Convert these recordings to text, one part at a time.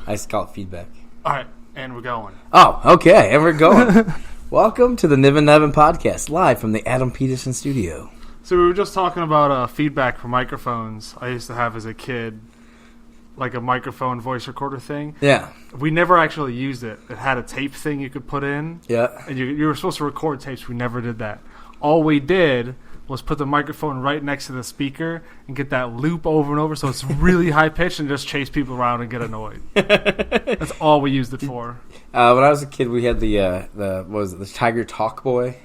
I just call it feedback. All right, and we're going. Oh, okay, and we're going. Welcome to the Niven podcast, live from the Adam Peterson studio. So we were just talking about feedback for microphones. I used to have as a kid, like a microphone voice recorder thing. Yeah. We never actually used it. It had a tape thing you could put in. Yeah. And you were supposed to record tapes. We never did that. All we did was put the microphone right next to the speaker and get that loop over and over so it's really high pitched and just chase people around and get annoyed. That's all we used it for. When I was a kid, we had the what was it, the Tiger Talk Boy?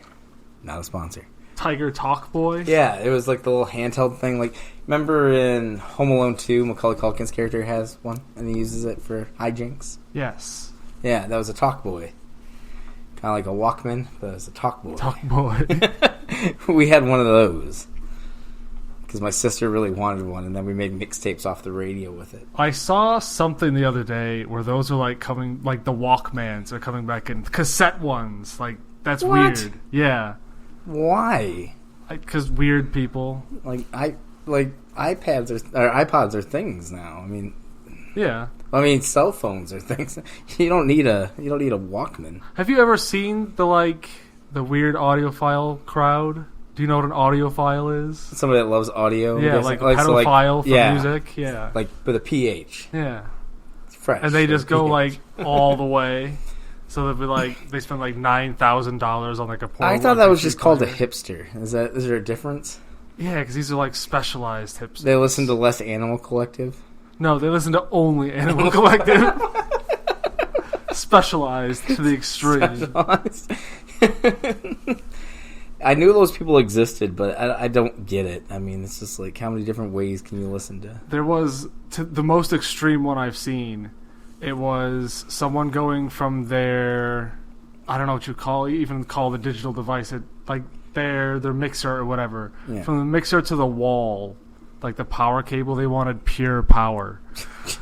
Not a sponsor. Tiger Talk Boy? Yeah, it was like the little handheld thing. Like, remember in Home Alone 2, Macaulay Culkin's character has one and he uses it for hijinks? Yes. Yeah, that was a Talk Boy. Kind of like a Walkman, but it was a Talk Boy. Talk Boy. We had one of those because my sister really wanted one, and then we made mixtapes off the radio with it. I saw something the other day where those are like coming, like the Walkmans are coming back in cassette ones. Like, that's What? weird. Yeah. Why? Because weird people. iPods are things now. I mean, Yeah. cell phones are things. You don't need a Walkman. Have you ever seen the weird audiophile crowd? Do you know what an audiophile is? Somebody that loves audio. Yeah, like a pedophile for music. Yeah. Like with a PH. Yeah. It's fresh. And they just go PH. all the way. So they'll be they spend $9,000 on like a porn. I thought that was just called a hipster. Is there a difference? Yeah, because these are specialized hipsters. They listen to less Animal Collective? No, they listen to only Animal Collective. Specialized to the extreme. I knew those people existed, but I don't get it. I mean, it's just like, how many different ways can you listen to? There was the most extreme one I've seen. It was someone going from their, I don't know what you call the digital device, their mixer or whatever. Yeah. From the mixer to the wall, like the power cable, they wanted pure power.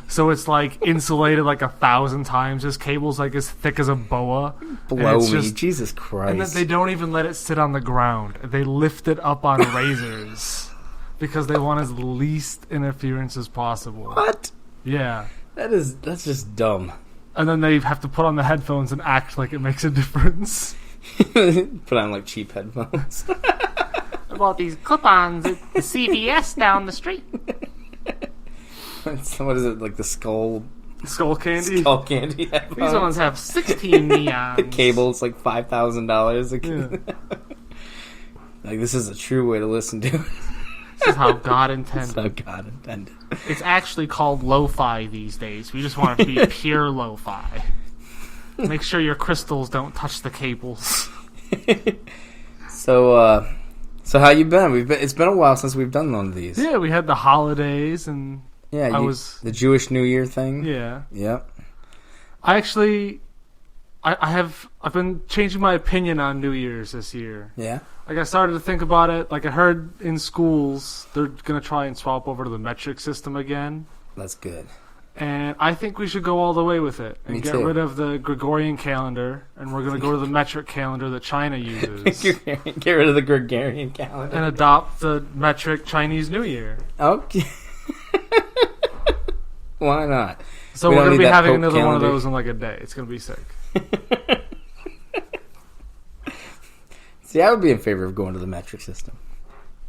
So it's insulated 1,000 times. This cable's as thick as a boa. Blow me, Jesus Christ. And then they don't even let it sit on the ground. They lift it up on razors because they want as least interference as possible. What? Yeah. That's just dumb. And then they have to put on the headphones and act like it makes a difference. Put on cheap headphones. I bought these clip-ons at the CVS down the street. What is it, like the skull candy? Skull candy headphones? These ones have 16 neons. The cable's $5,000. Yeah. This is a true way to listen to it. This is how God intended. That's how God intended. It's actually called lo-fi these days. We just want it to be pure lo-fi. Make sure your crystals don't touch the cables. So how you been? It's been a while since we've done one of these. Yeah, we had the holidays and the Jewish New Year thing. Yeah. Yep. I've been changing my opinion on New Year's this year. Yeah. I started to think about it. I heard in schools they're gonna try and swap over to the metric system again. That's good. And I think we should go all the way with it and get rid of the Gregorian calendar, and we're going to go to the metric calendar that China uses. Get rid of the Gregorian calendar. And adopt the metric Chinese New Year. Okay. Why not? So we're going to be having another one of those in a day. It's going to be sick. See, I would be in favor of going to the metric system.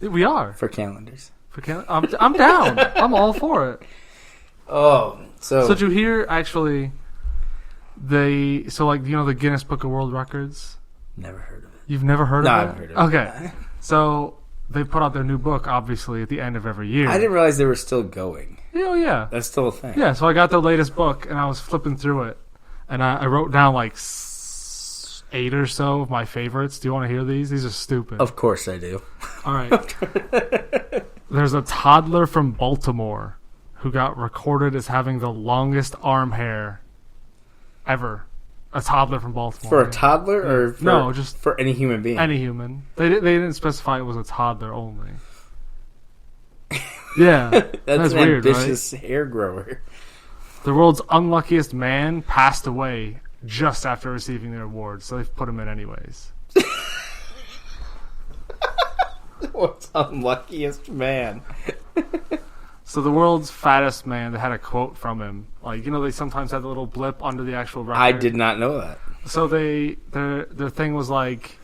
We are. For calendars. I'm down. I'm all for it. Oh, so did you hear actually? The Guinness Book of World Records. Never heard of it. You've never heard of it? No, I've heard of it. Okay, so they put out their new book, obviously, at the end of every year. I didn't realize they were still going. Oh yeah, that's still a thing. Yeah, so I got their latest book and I was flipping through it, and I wrote down 8 or so of my favorites. Do you want to hear these? These are stupid. Of course I do. All right. There's a toddler from Baltimore who got recorded as having the longest arm hair ever. A toddler from Baltimore. For a toddler or just for any human being? Any human. They didn't specify it was a toddler only. Yeah. That's an weird, ambitious right? hair grower. The world's unluckiest man passed away just after receiving their award, so they've put him in anyways. What's unluckiest man? So the world's fattest man, they had a quote from him. Like, they sometimes have the little blip under the actual record. I did not know that. So their thing was like,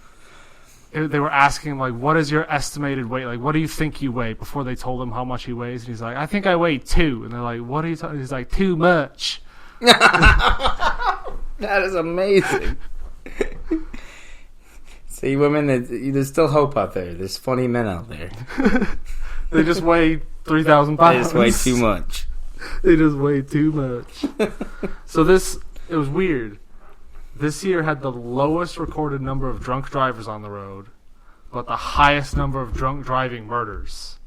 they were asking him, like, what is your estimated weight? Like, what do you think you weigh? Before they told him how much he weighs. And he's like, I think I weigh 2. And they're like, what are you talking? He's like, too much. That is amazing. See, women, there's still hope out there. There's funny men out there. They just weigh 3,000 pounds. They just weigh too much. They just weigh too much. So it was weird. This year had the lowest recorded number of drunk drivers on the road, but the highest number of drunk driving murders.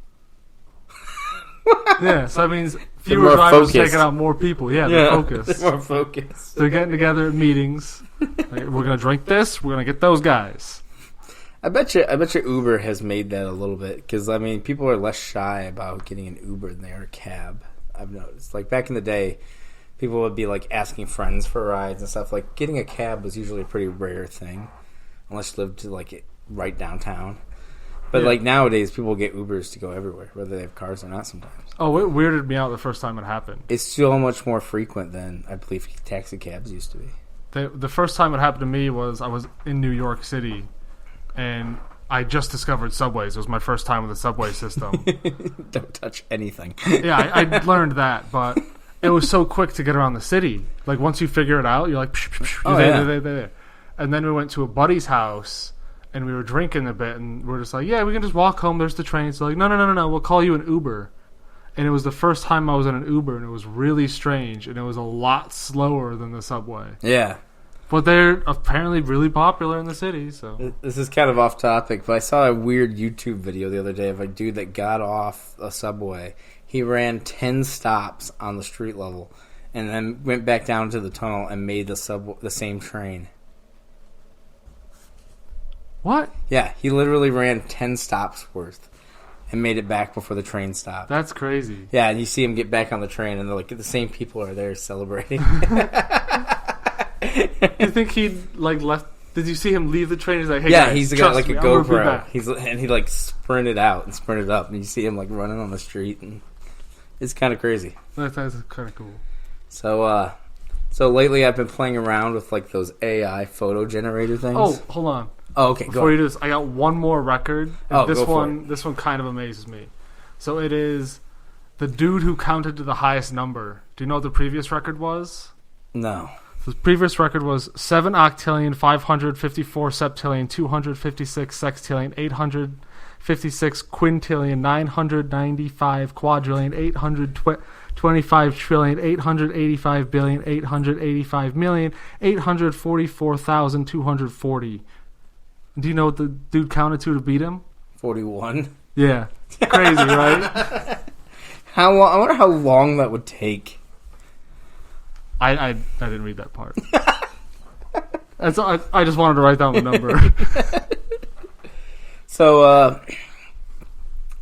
Yeah, so that means fewer drivers taking out more people. Yeah, they're focused. They're more focused. They're getting together at meetings. Like, we're going to drink this. We're going to get those guys. I bet you Uber has made that a little bit because people are less shy about getting an Uber than they are a cab. I've noticed. Like back in the day, people would be like asking friends for rides and stuff. Like getting a cab was usually a pretty rare thing, unless you lived like right downtown. But like nowadays, people get Ubers to go everywhere, whether they have cars or not. Sometimes. Oh, it weirded me out the first time it happened. It's so much more frequent than I believe taxi cabs used to be. The first time it happened to me was I was in New York City. And I just discovered subways. It was my first time with the subway system. Don't touch anything. Yeah, I learned that, but it was so quick to get around the city. Like, once you figure it out, you're like, psh, psh, psh, you're there. And then we went to a buddy's house, and we were drinking a bit, and we're just like, yeah, we can just walk home. There's the train. So like, no, we'll call you an Uber. And it was the first time I was in an Uber, and it was really strange, and it was a lot slower than the subway. Yeah. But they're apparently really popular in the city, so... This is kind of off topic, but I saw a weird YouTube video the other day of a dude that got off a subway. He ran 10 stops on the street level and then went back down to the tunnel and made the same train. What? Yeah, he literally ran 10 stops worth and made it back before the train stopped. That's crazy. Yeah, and you see him get back on the train, and they're like, the same people are there celebrating. You think he left? Did you see him leave the train? He's like, hey, yeah, guys, he's got like a GoPro. He He sprinted out and sprinted up, and you see him running on the street, and it's kind of crazy. That's kind of cool. So lately I've been playing around with those AI photo generator things. Oh, hold on. Oh, okay. Before you do this, I got one more record. And this one kind of amazes me. So it is the dude who counted to the highest number. Do you know what the previous record was? No. The previous record was 7 octillion, 554 septillion, 256 sextillion, 856 quintillion, 995 quadrillion, 825 trillion, 885 billion, 885 million, 844,240. Do you know what the dude counted to beat him? 41. Yeah. Crazy, right? How long? I wonder how long that would take. I didn't read that part. I just wanted to write down the number. So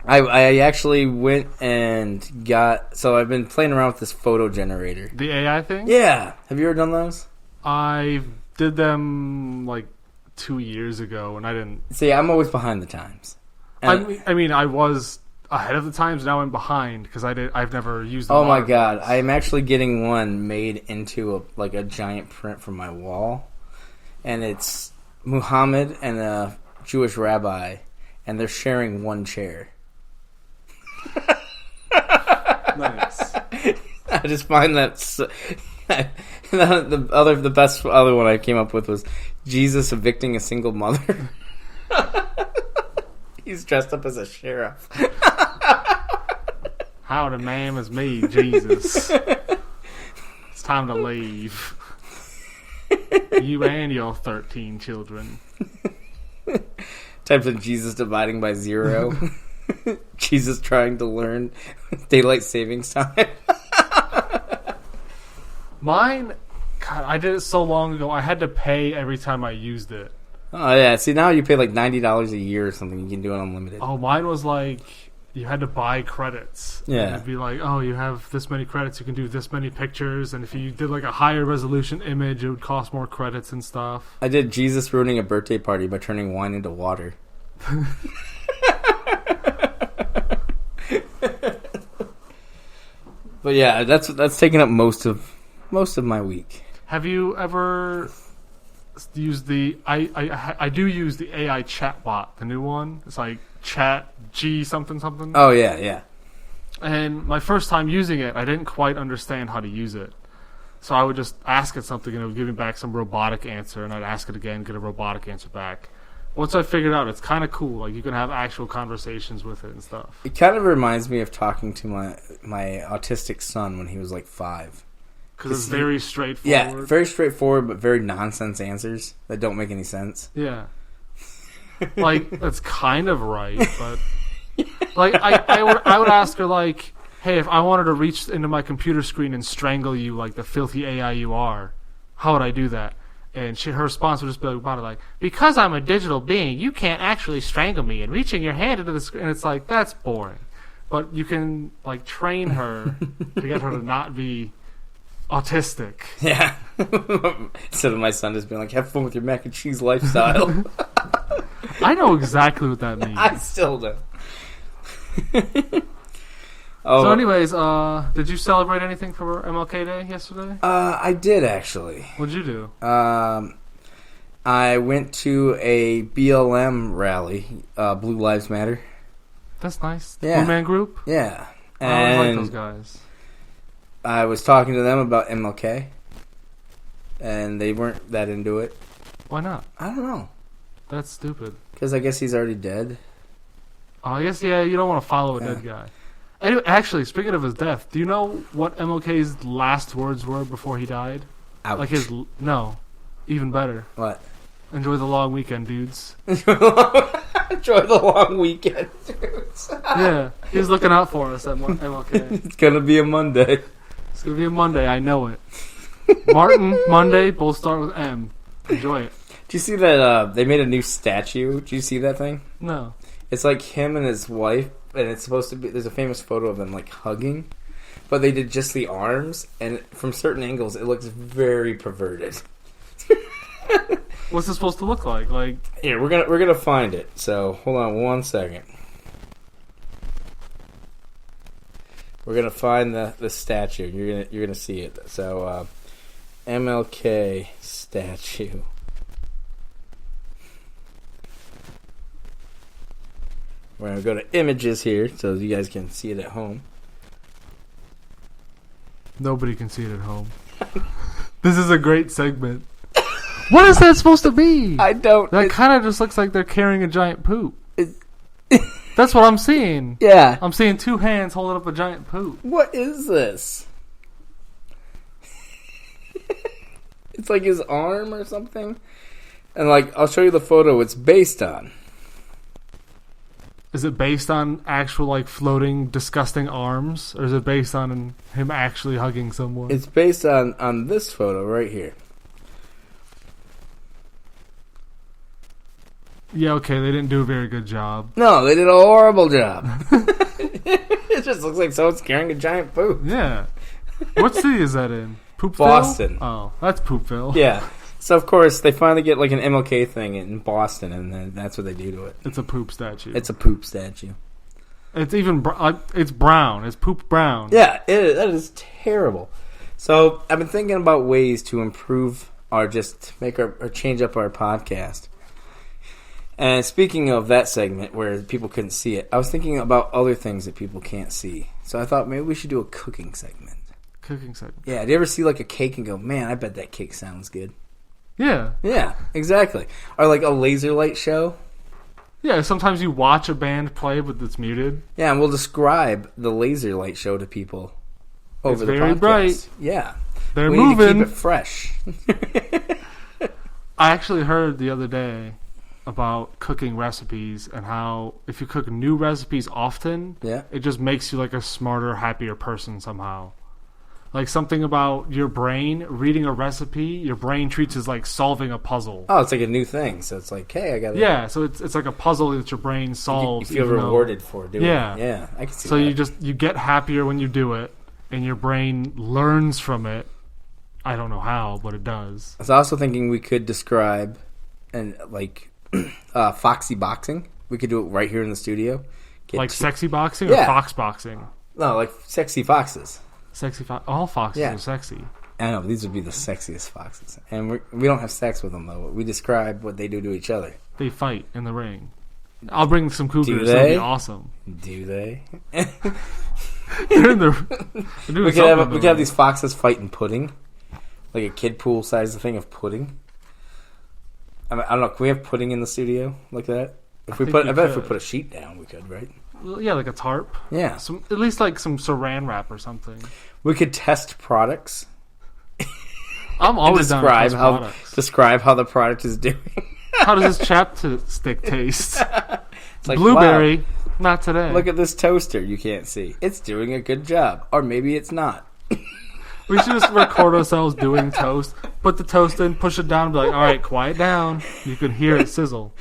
I actually went and got. So I've been playing around with this photo generator. The AI thing? Yeah. Have you ever done those? I did them 2 years ago, and I didn't. See, I'm always behind the times. I mean, I was ahead of the times. Now I'm behind because I've never used. Oh my god! I am actually getting one made into a giant print from my wall, and it's Muhammad and a Jewish rabbi, and they're sharing one chair. Nice. I just find that. The best other one I came up with was Jesus evicting a single mother. He's dressed up as a sheriff. Howdy, ma'am, it's me, Jesus. It's time to leave. You and your 13 children. Types of Jesus dividing by 0. Jesus trying to learn daylight savings time. Mine, God, I did it so long ago. I had to pay every time I used it. Oh yeah, see now you pay $90 a year or something. You can do it unlimited. Oh, mine was you had to buy credits. Yeah. It'd be like, oh, you have this many credits, you can do this many pictures, and if you did a higher resolution image, it would cost more credits and stuff. I did Jesus ruining a birthday party by turning wine into water. But yeah, that's taking up most of my week. Have you ever used the... I do use the AI chatbot, the new one. It's like Chat G something something. Oh, yeah. And my first time using it, I didn't quite understand how to use it. So I would just ask it something, and it would give me back some robotic answer, and I'd ask it again, get a robotic answer back. Once I figured out, it's kind of cool. Like, you can have actual conversations with it and stuff. It kind of reminds me of talking to my autistic son when he was like 5. Because it's very straightforward. Yeah, very straightforward, but very nonsense answers that don't make any sense. Yeah. Like, that's kind of right, but... Like, I would ask her, like, hey, if I wanted to reach into my computer screen and strangle you like the filthy AI you are, how would I do that? And her response would just be like, because I'm a digital being, you can't actually strangle me. And reaching your hand into the screen, and it's like, that's boring. But you can, like, train her to get her to not be autistic. Yeah. Instead of my son just being like, have fun with your mac and cheese lifestyle. I know exactly what that means. I still do. So anyways, did you celebrate anything for MLK Day yesterday? I did, actually. What'd you do? I went to a BLM rally, Blue Lives Matter. That's nice. Yeah. Blue Man Group? Yeah. I And like those guys. I was talking to them about MLK, and they weren't that into it. Why not? I don't know. That's stupid. Because I guess he's already dead. Oh, I guess, yeah, you don't want to follow a dead guy. Anyway, actually, speaking of his death, do you know what MLK's last words were before he died? Ouch. Like no, even better. What? Enjoy the long weekend, dudes. Enjoy the long weekend, dudes. Yeah, he's looking out for us at MLK. It's gonna be a Monday. It's gonna be a Monday, I know it. Martin, Monday, both start with M. Enjoy it. Do you see that they made a new statue? Do you see that thing? No. It's like him and his wife, and it's supposed to be, there's a famous photo of them like hugging, but they did just the arms, and from certain angles it looks very perverted. What's this supposed to look like? Like, here, we're gonna find it. So hold on one second. We're gonna find the statue. You're gonna see it. So MLK statue. We're going to go to images here so you guys can see it at home. nobody can see it at home. This is a great segment. What is that supposed to be? I don't. That kind of just looks like they're carrying a giant poop. That's what I'm seeing. Yeah. I'm seeing two hands holding up a giant poop. What is this? It's like his arm or something. And like, I'll show you the photo it's based on. Is it based on actual, like, floating, disgusting arms? Or is it based on him actually hugging someone? It's based on this photo right here. Yeah, okay, they didn't do a very good job. No, they did a horrible job. It just looks like someone's carrying a giant poop. Yeah. What city is that in? Poopville? Boston. Oh, that's Poopville. Yeah. So, of course, they finally get like an MLK thing in Boston, and then that's what they do to it. It's a poop statue. It's a poop statue. It's even it's brown. It's poop brown. Yeah, that is terrible. So, I've been thinking about ways to improve or just make or change up our podcast. And speaking of that segment where people couldn't see it, I was thinking about other things that people can't see. So I thought maybe we should do a cooking segment. Cooking segment. Yeah, do you ever see like a cake and go, man, I bet that cake sounds good? Yeah. Yeah, exactly. Or like a laser light show. Yeah, sometimes you watch a band play but it's muted. Yeah, and we'll describe the laser light show to people over it's the very podcast. Bright. Yeah. They're we moving. Need to keep it fresh. I actually heard the other day about cooking recipes and how if you cook new recipes often, it just makes you like a smarter, happier person somehow. Like something about your brain, reading a recipe, your brain treats as like solving a puzzle. Oh, it's like a new thing. So it's like, hey, I got it. Yeah, so it's like a puzzle that your brain solves. You feel rewarded for doing it. Yeah, I can see that. So you get happier when you do it, and your brain learns from it. I don't know how, but it does. I was also thinking we could describe and like foxy boxing. We could do it right here in the studio. Like sexy boxing or fox boxing? No, like sexy foxes. Sexy fox. All foxes Yeah. are sexy. I know, these would be the sexiest foxes. And we don't have sex with them, though. We describe what they do to each other. They fight in the ring. I'll bring some cougars. Do That'd be they? awesome. Do they? They're in the, they're doing We something in the could have ring. these foxes fighting pudding. Like a kid pool size thing of pudding. I don't know. Can we have pudding in the studio like that? I bet if we put a sheet down, we could, right? Well, yeah, like a tarp. Yeah. At least like some saran wrap or something. We could test products. I'm always down to describe test how products. how the product is doing. How does this chapstick taste? It's like, Blueberry, wow, not today. look at this toaster you can't see. It's doing a good job. Or maybe it's not. We should just record ourselves doing toast, put the toast in, push it down, and be like, all right, quiet down. You can hear it sizzle.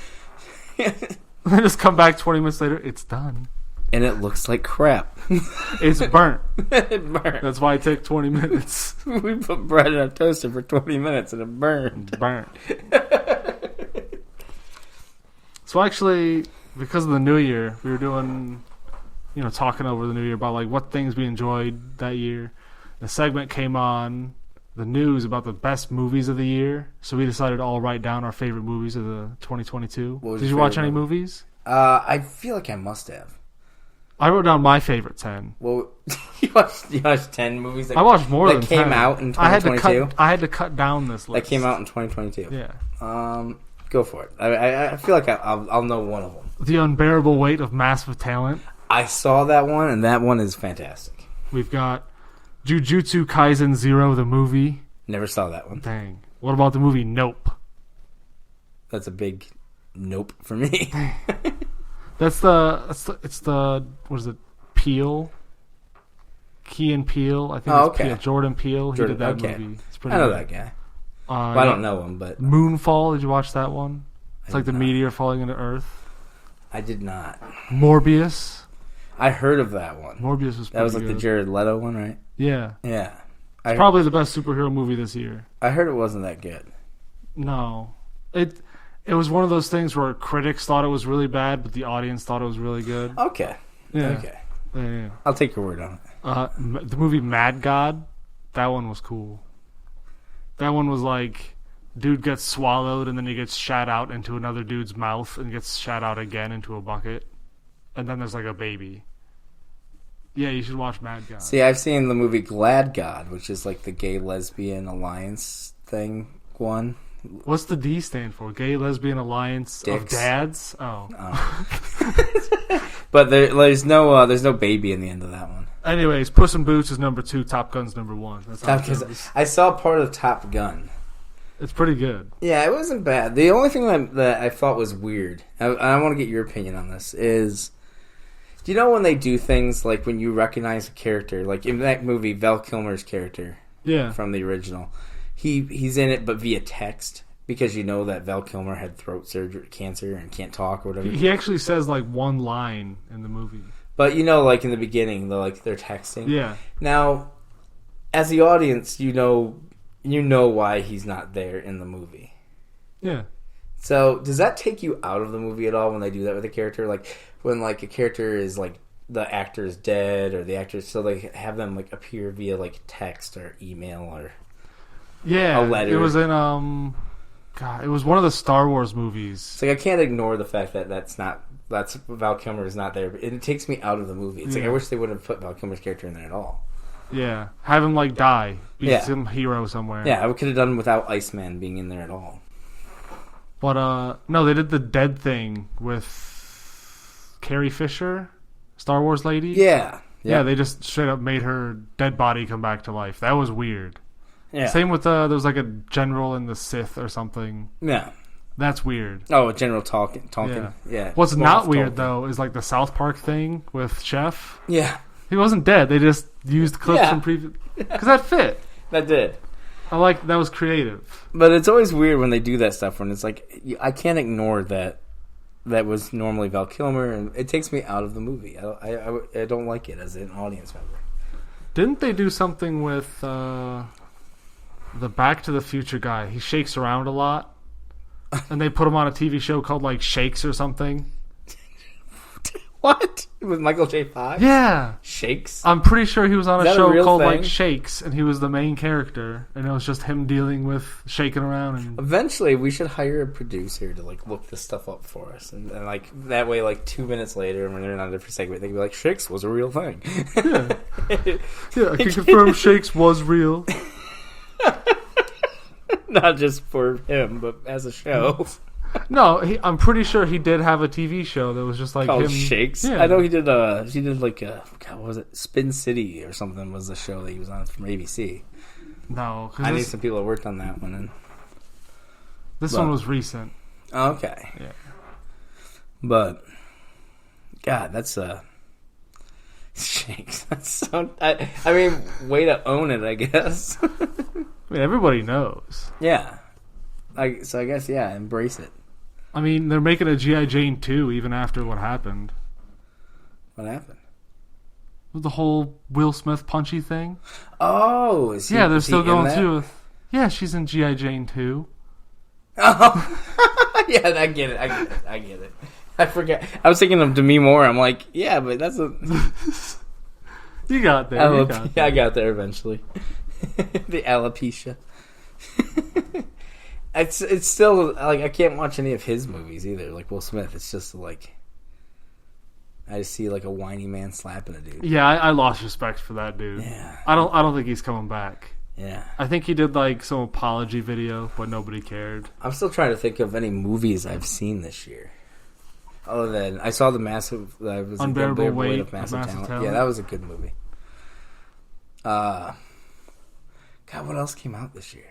Then just come back 20 minutes later, it's done. And it looks like crap. It's burnt. It burned. That's why it took 20 minutes. We put bread in a toaster for 20 minutes and it burned. It's burnt. So actually, because of the new year, we were doing, talking over the new year about like what things we enjoyed that year. The segment came on the news about the best movies of the year, so we decided to all write down our favorite movies of the 2022. What was Did your you watch favorite any movie? movies? I feel like I must have. I wrote down my favorite 10. Well, you watched 10 movies I watched more that than came 10. out in I had 2022? I had to cut down this list. That came out in 2022. Yeah. Go for it. I feel like I'll know one of them. The Unbearable Weight of Massive Talent. I saw that one, and that one is fantastic. We've got Jujutsu Kaisen 0, the movie. Never saw that one. Dang. What about the movie Nope? That's a big nope for me. It's the what is it? Peele. Key and Peele. I think it's Peele. Jordan Peele. He did that movie. It's pretty I know good. that guy. Well, I don't know him, but Moonfall. Did you watch that one? It's I like the did not. meteor falling into Earth. I did not. Morbius. I heard of that one. Morbius was pretty That was like good. the Jared Leto one, right? Yeah. Yeah. It's probably the best superhero movie this year. I heard it wasn't that good. No. It was one of those things where critics thought it was really bad, but the audience thought it was really good. Okay. Yeah. Okay. Yeah. I'll take your word on it. The movie Mad God, that one was cool. That one was like, dude gets swallowed and then he gets shat out into another dude's mouth and gets shat out again into a bucket. And then there's like a baby. Yeah, you should watch Mad God. See, I've seen the movie Glad God, which is like the gay lesbian alliance thing one. What's the D stand for? Gay Lesbian Alliance of Dicks. Dads? Oh. But there's no baby in the end of that one. Anyways, Puss in Boots is number 2, Top Gun's number 1. That's how it Because goes. I saw part of Top Gun. It's pretty good. Yeah, it wasn't bad. The only thing that I thought was weird, I want to get your opinion on this, is, do you know when they do things like when you recognize a character, like in that movie, Val Kilmer's character Yeah. from the original, he's in it but via text because you know that Val Kilmer had throat surgery, cancer, and can't talk or whatever. He actually says like one line in the movie. But you know, like in the beginning, they're texting. Yeah. Now, as the audience, you know why he's not there in the movie. Yeah. So, does that take you out of the movie at all when they do that with a character? Like, when, like, a character is, like, the actor is dead, or the actor, so they have them, like, appear via, like, text or email or Yeah. a letter. It was in, it was one of the Star Wars movies. It's like, I can't ignore the fact that that's Val Kilmer is not there. But it takes me out of the movie. It's like, I wish they wouldn't have put Val Kilmer's character in there at all. Yeah. Have him, like, die. Be Yeah. some hero somewhere. Yeah, I could have done without Iceman being in there at all. But, no, they did the dead thing with Carrie Fisher, Star Wars lady. Yeah. Yeah, they just straight up made her dead body come back to life. That was weird. Yeah. Same with, there was like a general in the Sith or something. Yeah. That's weird. Oh, General Talking. Yeah. What's Moff not weird, Talking. though, is like the South Park thing with Chef. Yeah. He wasn't dead. They just used clips from previous... Because that fit. That did. That was creative. But it's always weird when they do that stuff when it's like, I can't ignore that was normally Val Kilmer, and it takes me out of the movie. I don't like it as an audience member. Didn't they do something with the Back to the Future guy? He shakes around a lot. And they put him on a TV show called, like, Shakes or something. What? With Michael J. Fox? Yeah. Shakes? I'm pretty sure he was on Is a that a show real called thing? like Shakes, and he was the main character, and it was just him dealing with shaking around. And Eventually, we should hire a producer to like look this stuff up for us, and like that way, like 2 minutes later, when they're on a different segment, they can be like, "Shakes was a real thing." yeah, I can confirm Shakes was real. Not just for him, but as a show. No, I'm pretty sure he did have a TV show that was just like Called him. Shakes. Yeah. I know he did like God, what was it? Spin City or something was the show that he was on from ABC. No, I need because some people that worked on that one. this one was recent. Okay. Yeah. But God, that's Shakes. That's so. I mean, way to own it, I guess. I mean, everybody knows. Yeah. So I guess embrace it. I mean, they're making a G.I. Jane 2 even after what happened. What happened? The whole Will Smith punchy thing. Oh, They're still going that? through with. Yeah, she's in G.I. Jane 2. Oh, yeah, I get it. I get it. I forgot. I was thinking of Demi Moore. I'm like, yeah, but that's a. You got there. I got there eventually. The alopecia. It's still like I can't watch any of his movies either. Like Will Smith, it's just like I just see like a whiny man slapping a dude. Yeah, I lost respect for that dude. Yeah, I don't think he's coming back. yeah. I think he did like some apology video, but nobody cared. I'm still trying to think of any movies I've seen this year. Other than I saw the massive, Unbearable Weight of Massive Talent. Talent. Yeah, that was a good movie. God, what else came out this year?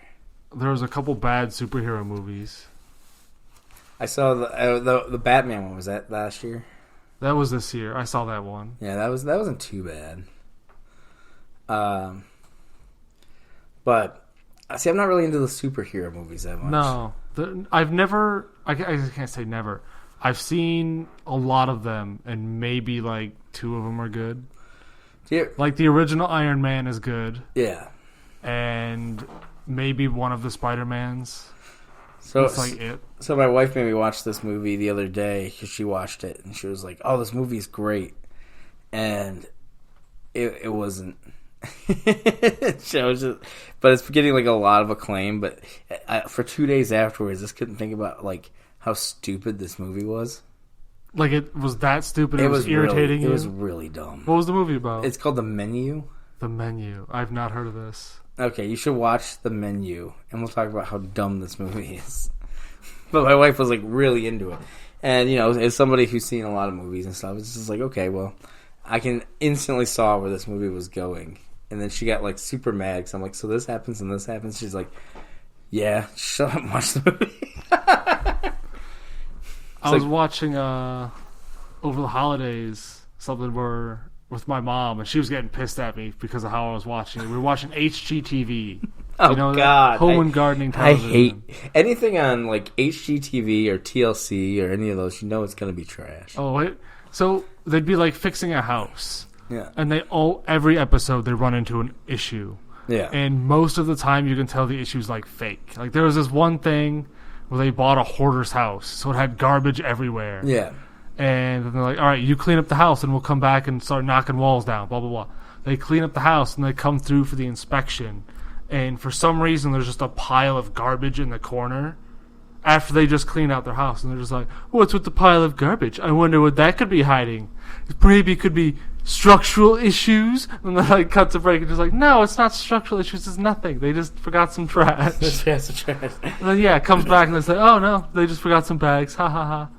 There was a couple bad superhero movies. I saw the Batman one. Was that last year? That was this year. I saw that one. Yeah, that wasn't too bad. But see, I'm not really into the superhero movies that much. No, I've never. I can't say never. I've seen a lot of them, and maybe like 2 of them are good. Yeah. Like the original Iron Man is good, Yeah. and maybe one of the Spider-Mans. So That's like it. So my wife made me watch this movie the other day because she watched it and she was like, "Oh, this movie's great," and it wasn't. But it's getting like a lot of acclaim. But for 2 days afterwards, I just couldn't think about like how stupid this movie was. Like it was that stupid. It was irritating. It was really dumb. What was the movie about? It's called The Menu. The Menu. I've not heard of this. Okay, you should watch The Menu, and we'll talk about how dumb this movie is. But my wife was like really into it, and you know, as somebody who's seen a lot of movies and stuff, it's just like, okay, well, I can instantly saw where this movie was going, and then she got like super mad because I'm like, so this happens and this happens. She's like, yeah, shut up, and watch the movie. I was watching over the holidays something with my mom, and she was getting pissed at me because of how I was watching it. We were watching HGTV. Oh, you know, God. Home and gardening I television. hate anything on like HGTV or TLC or any of those. You know it's going to be trash. So they'd be like fixing a house, Yeah. and every episode they run into an issue. Yeah. And most of the time you can tell the issue's like fake. Like there was this one thing where they bought a hoarder's house, so it had garbage everywhere. Yeah. And then they're like, all right, you clean up the house and we'll come back and start knocking walls down, blah, blah, blah. They clean up the house and they come through for the inspection. And for some reason, there's just a pile of garbage in the corner after they just clean out their house. And they're just like, what's with the pile of garbage? I wonder what that could be hiding. Maybe it could be structural issues. And then like cut to break and just like, no, it's not structural issues. It's nothing. They just forgot some trash. That's trash. And then, it comes back and they say, oh, no, they just forgot some bags. Ha, ha, ha.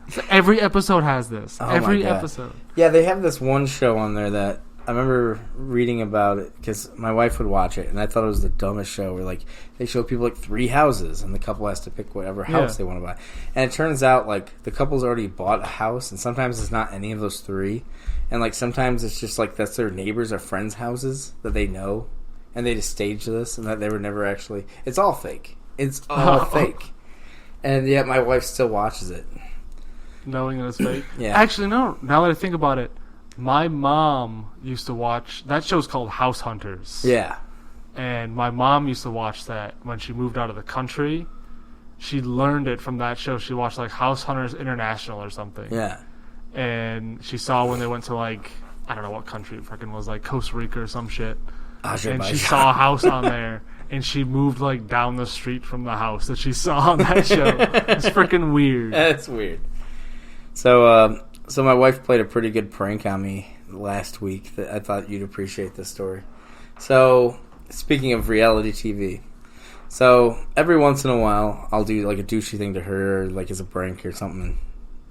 So every episode has this. Oh every my God. episode. Yeah, they have this one show on there that I remember reading about it because my wife would watch it, and I thought it was the dumbest show where like they show people like 3 houses, and the couple has to pick whatever house they want to buy. And it turns out like the couple's already bought a house, and sometimes it's not any of those 3, and like sometimes it's just like that's their neighbors or friends' houses that they know, and they just stage this, and that they were never actually. It's all fake. It's all fake. And yet my wife still watches it. Knowing that it's fake. Yeah. Actually, no. Now that I think about it, my mom used to watch that show's called House Hunters. Yeah. And my mom used to watch that when she moved out of the country. She learned it from that show. She watched like House Hunters International or something. Yeah. and she saw when they went to like I don't know what country it freaking was, like Costa Rica or some shit. And she saw a house on there, and she moved like down the street from the house that she saw on that show. It's freaking weird. That's weird. So my wife played a pretty good prank on me last week that I thought you'd appreciate this story. So, speaking of reality TV, so every once in a while I'll do like a douchey thing to her, like as a prank or something.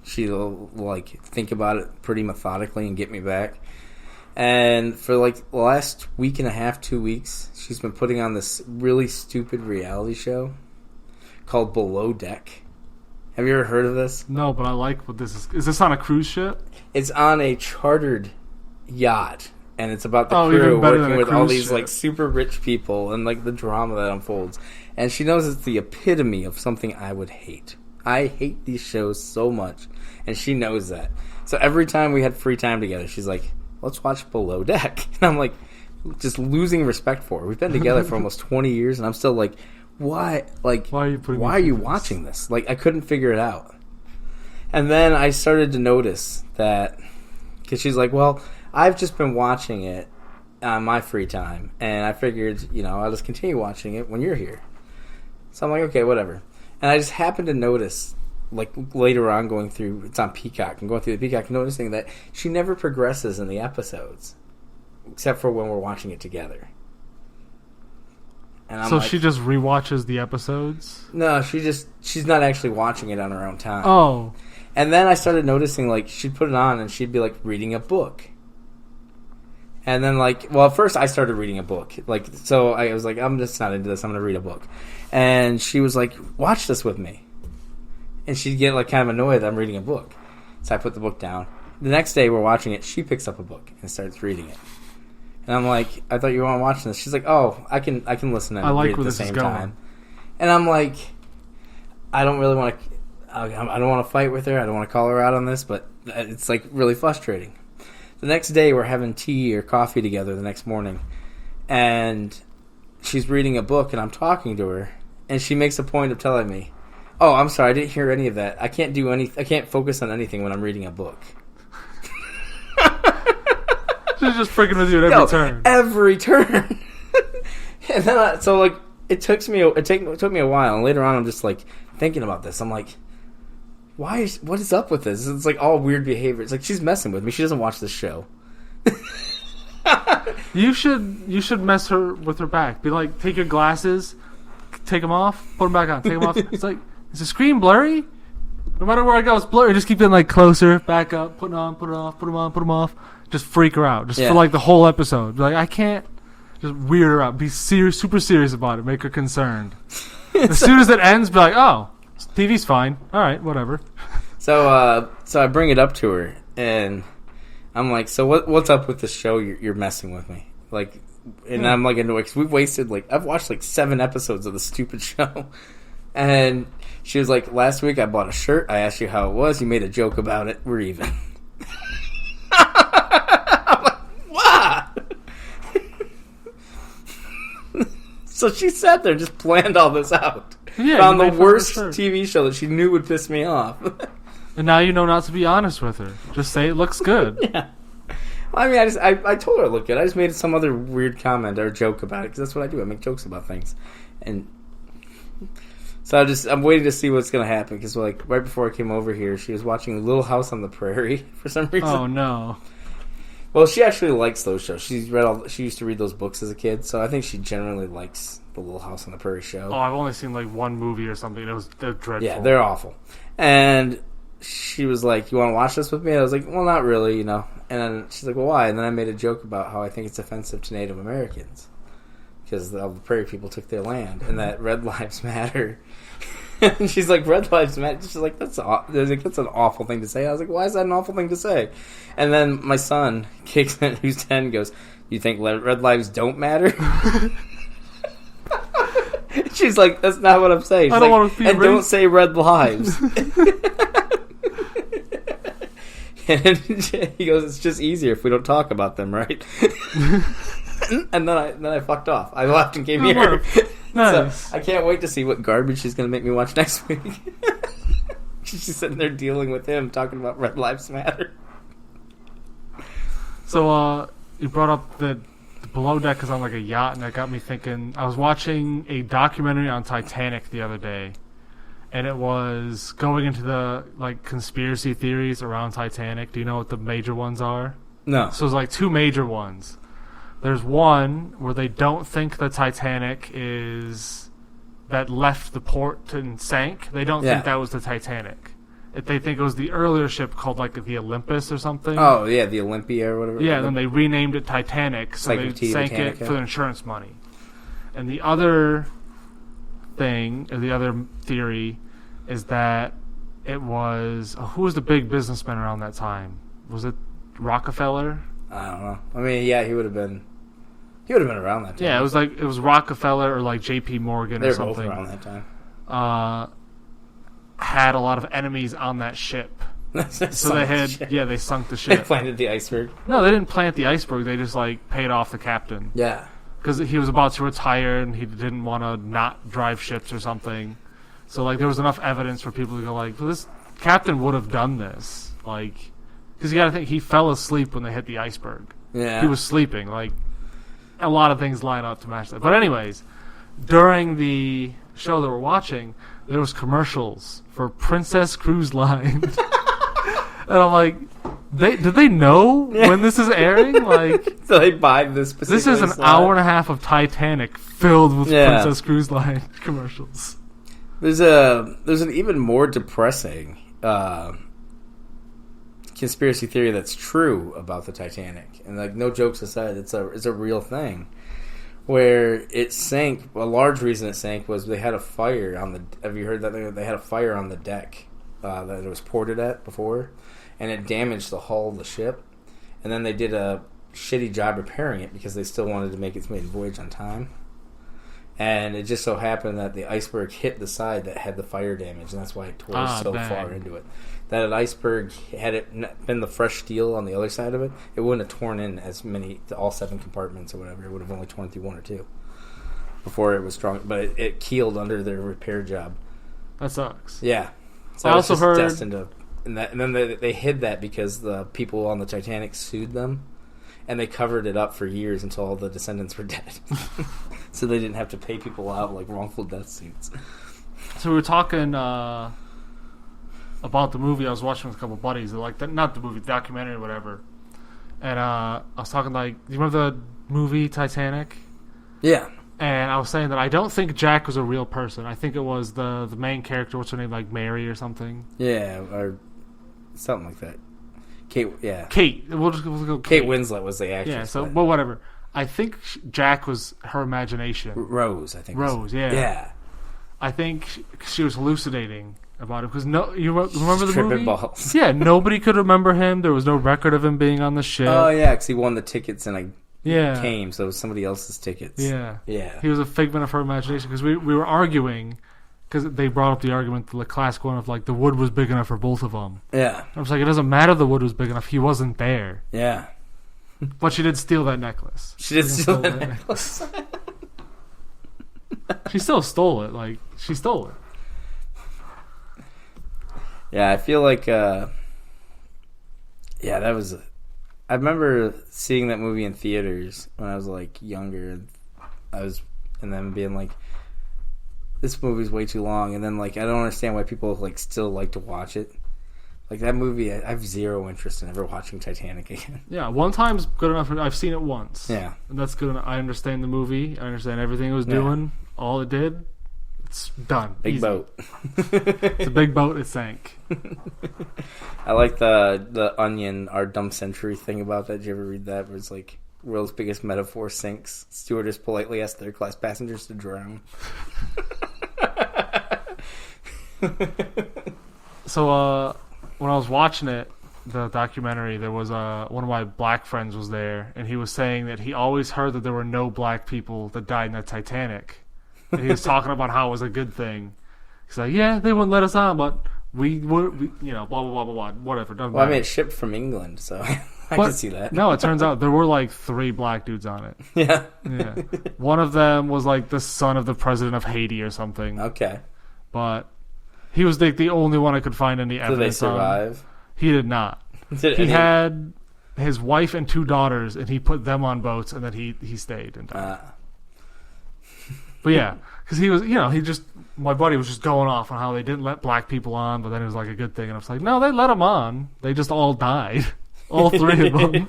She'll like think about it pretty methodically and get me back. And for like the last week and a half, 2 weeks, she's been putting on this really stupid reality show called Below Deck. Have you ever heard of this? No, but I like what this is. Is this on a cruise ship? It's on a chartered yacht, and it's about the crew working with all these like super rich people and like the drama that unfolds. And she knows it's the epitome of something I would hate. I hate these shows so much, and she knows that. So every time we had free time together, she's like, let's watch Below Deck. And I'm like, just losing respect for her. We've been together for almost 20 years, and I'm still like, why? Like, why are you watching this? Like, I couldn't figure it out. And then I started to notice that, because she's like, well, I've just been watching it on my free time, and I figured, I'll just continue watching it when you're here. So I'm like, okay, whatever. And I just happened to notice, like, later on going through, it's on Peacock, and going through the Peacock, noticing that she never progresses in the episodes, except for when we're watching it together. And so she just rewatches the episodes? No, she's not actually watching it on her own time. Oh. And then I started noticing, like, she'd put it on and she'd be, like, reading a book. And then, like, well, at first I started reading a book. Like, so I was like, I'm just not into this. I'm going to read a book. And she was like, watch this with me. And she'd get, like, kind of annoyed that I'm reading a book. So I put the book down. The next day we're watching it. She picks up a book and starts reading it. And I'm like, I thought you weren't watching this. She's like, oh, I can listen and read at the same time. And I'm like, I don't really want to. I don't want to fight with her. I don't want to call her out on this, but it's like really frustrating. The next day, we're having tea or coffee together the next morning, and she's reading a book, and I'm talking to her, and she makes a point of telling me, "Oh, I'm sorry, I didn't hear any of that. I can't do any. I can't focus on anything when I'm reading a book." She's just freaking with you at every turn. Every turn. And then it took me a while, and later on, I'm just like thinking about this. I'm like, what is up with this? It's like all weird behavior. It's like she's messing with me. She doesn't watch this show. You should mess her with her back. Be like, take your glasses, take them off, put them back on, take them off. It's like, is the screen blurry? No matter where I go, it's blurry. Just keep getting like closer, back up, put it on, put it off, put them on, put them off. Just freak her out. Just for like the whole episode. Be like, I can't. Just weird her out. Be super serious about it. Make her concerned. As soon as it ends, be like, oh, TV's fine. All right, whatever. So I bring it up to her, and I'm like, so what's up with this show? You're messing with me. Like, and I'm like annoyed because we've wasted I've watched 7 episodes of the stupid show. And she was like, last week I bought a shirt. I asked you how it was. You made a joke about it. We're even. I'm like, what? So she sat there, just planned all this out. Yeah, found the worst TV show that she knew would piss me off. And now you know not to be honest with her. Just say it looks good. Yeah. Well, I mean, I told her it looked good. I just made some other weird comment or joke about it because that's what I do. I make jokes about things, and so I'm waiting to see what's going to happen because right before I came over here, she was watching Little House on the Prairie for some reason. Oh no. Well, she actually likes those shows. She used to read those books as a kid, so I think she generally likes the Little House on the Prairie show. Oh, I've only seen one movie or something. They're dreadful. Yeah, they're awful. And she was like, "You want to watch this with me?" I was like, "Well, not really, And then she's like, "Well, why?" And then I made a joke about how I think it's offensive to Native Americans because all the prairie people took their land, and that Red Lives Matter. And she's like, "Red Lives Matter." She's like, "That's an awful thing to say." I was like, "Why is that an awful thing to say?" And then my son kicks in, who's 10, goes, "You think red lives don't matter?" She's like, "That's not what I'm saying." She's I don't want to be don't say red lives. And he goes, "It's just easier if we don't talk about them, right?" And then I fucked off. I left and came here. Nice. So I can't wait to see what garbage she's going to make me watch next week. She's sitting there dealing with him, talking about Red Lives Matter. So, you brought up the below deck is on like a yacht, and that got me thinking. I was watching a documentary on Titanic the other day, and it was going into the like conspiracy theories around Titanic. Do you know what the major ones are? No. So there's like two major ones. There's one where they don't think the Titanic is that left the port and sank. They don't think that was the Titanic. They think it was the earlier ship called like the Olympus or something. Oh yeah, the Olympia or whatever. Yeah, and then they renamed it Titanic, so they sank it for the insurance money. And the other thing, or the other theory, is that it was who was the big businessman around that time? Was it Rockefeller? I don't know. I mean, yeah, he would have been. He would have been around that time. Yeah, it was Rockefeller or like J.P. Morgan or something. They were both around that time. Had a lot of enemies on that ship. So they sunk the ship. They planted the iceberg. No, they didn't plant the iceberg. They just like paid off the captain. Yeah. Because he was about to retire and he didn't want to not drive ships or something. So like there was enough evidence for people to go like, well, this captain would have done this. Like, because you got to think he fell asleep when they hit the iceberg. Yeah. He was sleeping. Like, a lot of things line up to match that. But anyways, during the show that we're watching, there was commercials for Princess Cruise Line. And I'm like, did they know when this is airing? Like, so they buy this. This is an hour and a half of Titanic filled with Princess Cruise Line commercials. There's an even more depressing conspiracy theory that's true about the Titanic, and like no jokes aside, it's a real thing. Where it sank, a large reason it sank was they had a fire on the. Have you heard that they had a fire on the deck that it was ported at before, and it damaged the hull of the ship, and then they did a shitty job repairing it because they still wanted to make its maiden voyage on time, and it just so happened that the iceberg hit the side that had the fire damage, and that's why it tore so far into it. That an iceberg, had it been the fresh steel on the other side of it, it wouldn't have torn in as many, all 7 compartments or whatever. It would have only torn through 1 or 2 before it was strong. But it keeled under their repair job. That sucks. Yeah. So I also heard... destined to, and then they hid that because the people on the Titanic sued them, and they covered it up for years until all the descendants were dead. So they didn't have to pay people out like wrongful death suits. So we were talking... about the movie. I was watching with a couple buddies. They're like, not the movie, the documentary or whatever. And I was talking like, do you remember the movie Titanic? Yeah. And I was saying that I don't think Jack was a real person. I think it was the main character. What's her name? Like Mary or something? Yeah, or something like that. Kate, yeah. Kate. We'll go Kate Winslet was the actress. Yeah, so, well, whatever. I think Jack was her imagination. Rose, I think. Rose, yeah. Yeah. I think she was hallucinating about it because you remember the movie? Balls. Yeah, nobody could remember him. There was no record of him being on the ship. Oh yeah, because he won the tickets and Yeah. came, so it was somebody else's tickets. Yeah. Yeah. He was a figment of her imagination because we were arguing because they brought up the argument, the classic one of like the wood was big enough for both of them. Yeah. I was like, it doesn't matter the wood was big enough. He wasn't there. Yeah. But she did steal that necklace. She did steal that necklace. She still stole it. Like, she stole it. Yeah, I feel like, yeah, that was... I remember seeing that movie in theaters when I was, like, younger. And then being like, this movie's way too long. And then, like, I don't understand why people, like, still like to watch it. Like, that movie, I have zero interest in ever watching Titanic again. Yeah, one time's good enough. I've seen it once. Yeah. And that's good enough. I understand the movie. I understand everything it was doing. All it did. It's done. Big Easy. boat. It's a big boat. It sank. I like the Onion, Our Dumb Century thing about that. Did you ever read that? Where it's like, world's biggest metaphor sinks. Stewardess politely asks third class passengers to drown. So, when I was watching it, the documentary, there was one of my black friends was there, and he was saying that he always heard that there were no black people that died in the Titanic. And he was talking about how it was a good thing. He's like, yeah, they wouldn't let us on, but we blah, blah, blah, blah, blah, whatever. Doesn't Well, matter. I mean, it's shipped from England, so I can see that. No, it turns out there were like 3 black dudes on it. Yeah. Yeah. One of them was like the son of the president of Haiti or something. Okay. But He was the only one I could find any Did they evidence on. survive? He did not. He had his wife and 2 daughters, and he put them on boats, and then he stayed and died. But yeah, because he was, my buddy was just going off on how they didn't let black people on, but then it was like a good thing, and I was like, no, they let them on. They just all died, all 3 of them.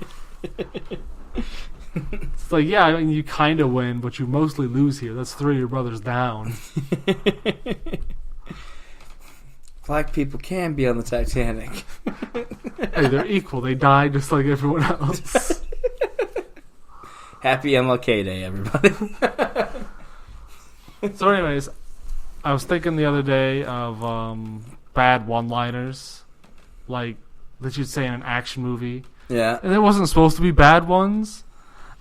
It's like, yeah, I mean, you kind of win, but you mostly lose here. That's 3 of your brothers down. Black people can be on the Titanic. Hey, they're equal. They died just like everyone else. Happy MLK Day, everybody. So anyways, I was thinking the other day of bad one-liners, like that you'd say in an action movie. Yeah. And it wasn't supposed to be bad ones.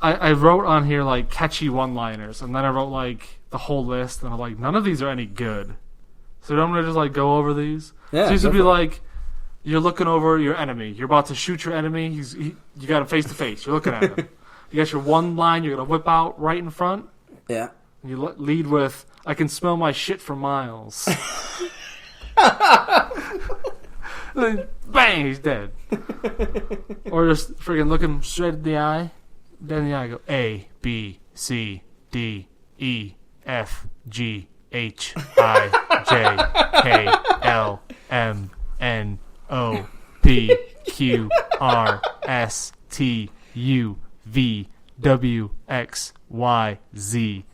I wrote on here, like, catchy one-liners, and then I wrote, like, the whole list, and I'm like, none of these are any good. So I'm going to just, like, go over these. Yeah, so these would be like, you're looking over your enemy. You're about to shoot your enemy. You got him face-to-face. You're looking at him. You got your one line you're going to whip out right in front. Yeah. You lead with, I can smell my shit for miles. Then, bang, he's dead. Or just freaking look him straight in the eye. Then in the eye, go A, B, C, D, E, F, G, H, I, J, K, L, M, N, O, P, Q, R, S, T, U, V, W, X, Y, Z.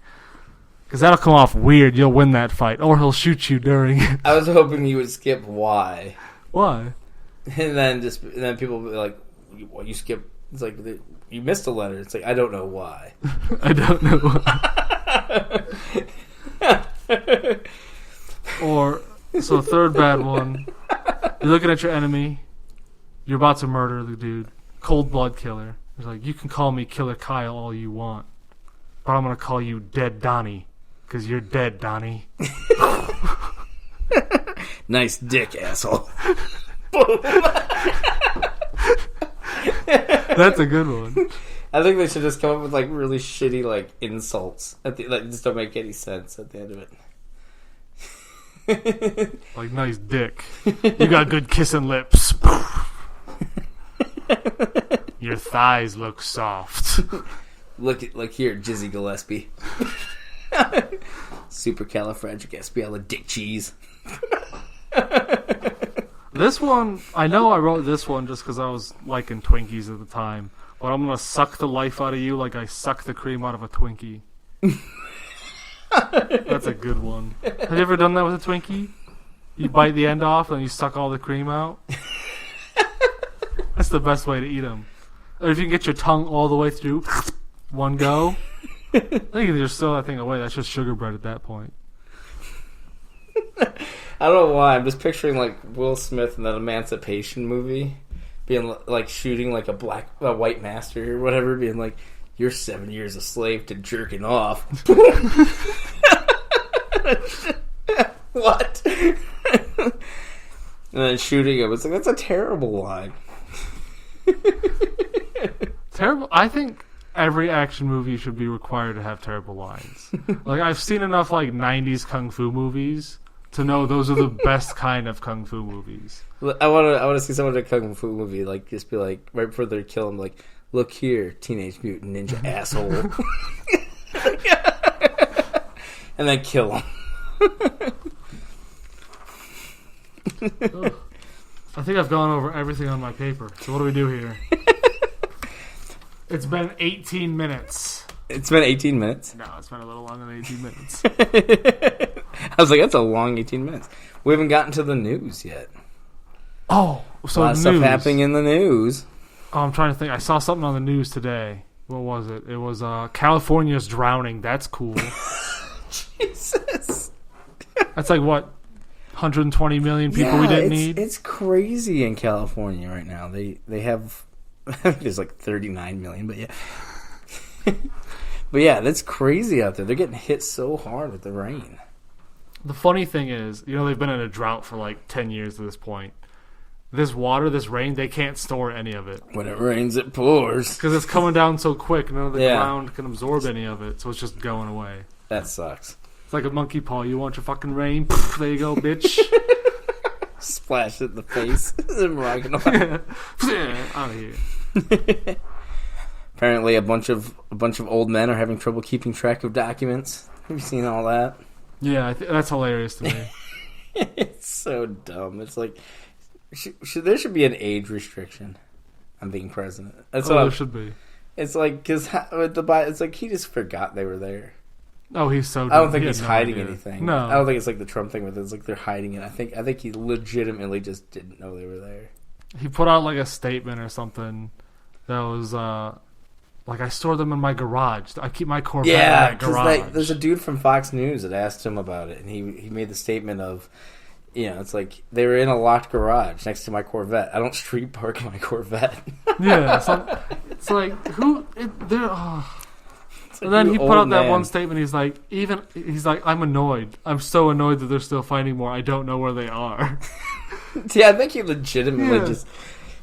Because that'll come off weird. You'll win that fight. Or he'll shoot you during it. I was hoping you would skip Y. Why? And then people will be like, well, you skip. It's like, you missed a letter. It's like, I don't know why. I don't know why. Or, so third bad one. You're looking at your enemy. You're about to murder the dude. Cold blood killer. He's like, you can call me Killer Kyle all you want. But I'm going to call you Dead Donnie. Because you're dead, Donnie. Nice dick, asshole. That's a good one. I think they should just come up with like really shitty like insults at the like just don't make any sense at the end of it. Like, nice dick. You got good kissing lips. Your thighs look soft. Look here, Jizzy Gillespie. Supercalifragilisticexpialidocious. This one, I know I wrote this one just because I was liking Twinkies at the time. But I'm going to suck the life out of you like I suck the cream out of a Twinkie. That's a good one. Have you ever done that with a Twinkie? You bite the end off and you suck all the cream out? That's the best way to eat them. Or if you can get your tongue all the way through one go, I think if you just throw that thing away, that's just sugar bread at that point. I don't know why. I'm just picturing like Will Smith in that Emancipation movie, being like shooting like a white master or whatever, being like, "You're 7 years a slave to jerking off." What? And then shooting him. It's like, that's a terrible line. Terrible. I think every action movie should be required to have terrible lines. Like, I've seen enough like 90s kung fu movies to know those are the best kind of kung fu movies. I want to see someone in a kung fu movie like just be like right before they kill him, like, "Look here, Teenage Mutant Ninja asshole," and then kill him. I think I've gone over everything on my paper. So what do we do here? It's been 18 minutes. It's been 18 minutes? No, it's been a little longer than 18 minutes. I was like, that's a long 18 minutes. We haven't gotten to the news yet. Oh, so a lot of stuff happening in the news. Oh, I'm trying to think. I saw something on the news today. What was it? It was California's drowning. That's cool. Jesus. That's like, what, 120 million people we didn't need? It's crazy in California right now. They have, I think there's like 39 million, but yeah. But yeah, that's crazy out there. They're getting hit so hard with the rain. The funny thing is, they've been in a drought for like 10 years at this point. This water, this rain, they can't store any of it. When it rains, it pours. Because it's coming down so quick, none of the ground can absorb any of it, so it's just going away. That sucks. It's like a monkey paw. You want your fucking rain? There you go, bitch. Flash it in the face. Out of here. Apparently, a bunch of old men are having trouble keeping track of documents. Have you seen all that? Yeah, that's hilarious to me. It's so dumb. It's like there should be an age restriction on being president. That's what there should be. It's like because with the it's like he just forgot they were there. Oh, he's so dumb. I don't think he's hiding anything. No, I don't think it's like the Trump thing with it. It's like they're hiding it. I think he legitimately just didn't know they were there. He put out like a statement or something that was like, I store them in my garage. I keep my Corvette in my garage. There's a dude from Fox News that asked him about it, and he made the statement of, it's like they were in a locked garage next to my Corvette. I don't street park my Corvette. Yeah, it's like who? And then he put out that one statement. He's like, I'm annoyed. I'm so annoyed that they're still finding more. I don't know where they are. Yeah, I think he legitimately just.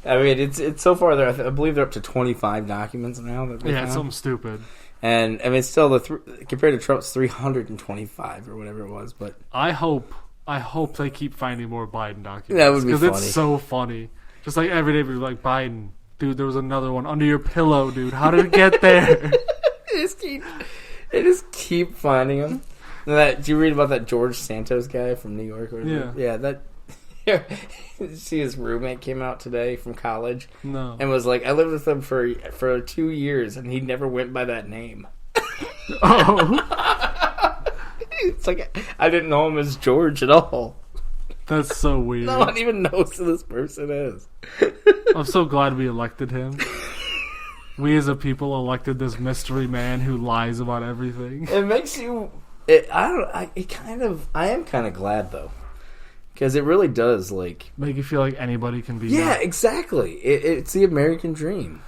I mean, it's so far there. I believe they're up to 25 documents now. It's something stupid. And I mean, still compared to Trump's 325 or whatever it was. But I hope they keep finding more Biden documents. That would be funny. Because it's so funny. Just like every day, we're like, Biden, dude, there was another one under your pillow, dude. How did it get there? They just keep finding them. Did you read about that George Santos guy from New York? Yeah. That. See, his roommate came out today from college. No. And was like, I lived with him for 2 years, and he never went by that name. Oh. It's like I didn't know him as George at all. That's so weird. No one even knows who this person is. I'm so glad we elected him. We as a people elected this mystery man who lies about everything. It makes you. I am kind of glad though, because it really does make you feel like anybody can be. Yeah, exactly. It's the American dream.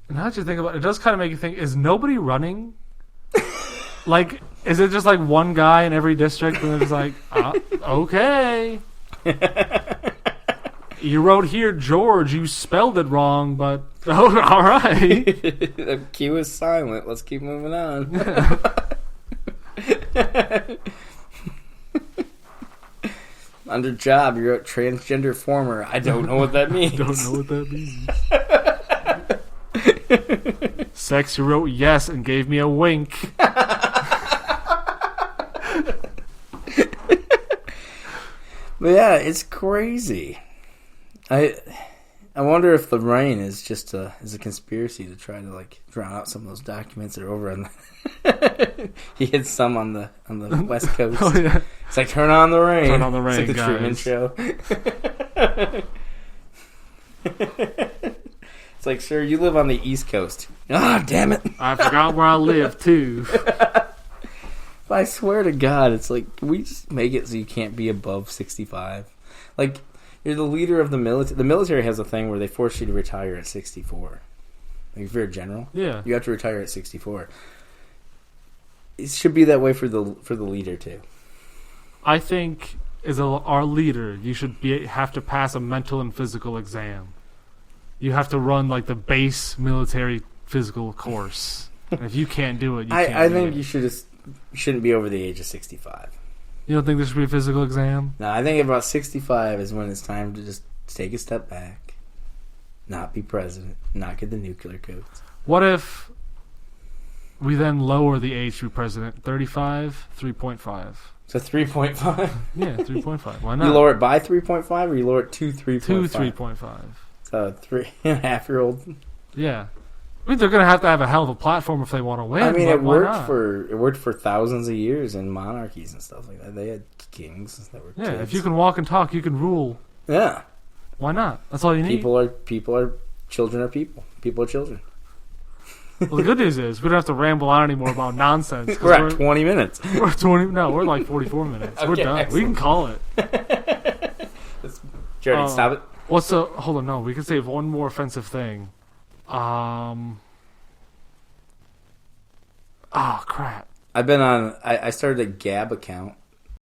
And now that you think about it, it does kind of make you think: is nobody running? Like, is it just like one guy in every district, and it's like, okay. You wrote here, George. You spelled it wrong, but all right. The Q is silent. Let's keep moving on. Under job, you wrote transgender former. I don't know what that means. Don't know what that means. Sex, you wrote yes and gave me a wink. But yeah, it's crazy. I wonder if the rain is just a conspiracy to try to drown out some of those documents that are over on the. He hid some on the West Coast. Oh yeah, it's like turn on the rain. Turn on the rain, it's like the Truman Show. It's like, sir, you live on the East Coast. Ah, damn it! I forgot where I live too. But I swear to God, it's like, we just make it so you can't be above 65. Like, you're the leader of the military. The military has a thing where they force you to retire at 64. Like, if you're a general, yeah, you have to retire at 64. It should be that way for the leader too. I think as our leader, you should have to pass a mental and physical exam. You have to run the base military physical course. And if you can't do it, you can't. I think you shouldn't be over the age of 65. You don't think there should be a physical exam? No, I think about 65 is when it's time to just take a step back, not be president, not get the nuclear codes. What if we then lower the age to be president? 35, 3.5. So 3.5? Yeah, 3.5. Why not? You lower it by 3.5 or you lower it to 3.5? To 3.5. So 3.5-year-old. Yeah. I mean, they're going to have a hell of a platform if they want to win. I mean, it worked for thousands of years in monarchies and stuff like that. They had kings that were kids. If you can walk and talk, you can rule. Yeah. Why not? That's all you need. Children are people. People are children. Well, the good news is we don't have to ramble on anymore about nonsense. We're at 20 minutes. We're 20. No, we're like 44 minutes. Okay, we're done. excellent. We can call it. Jared, stop it. Hold on, no. We can save one more offensive thing. Oh, crap. I've been on. I started a Gab account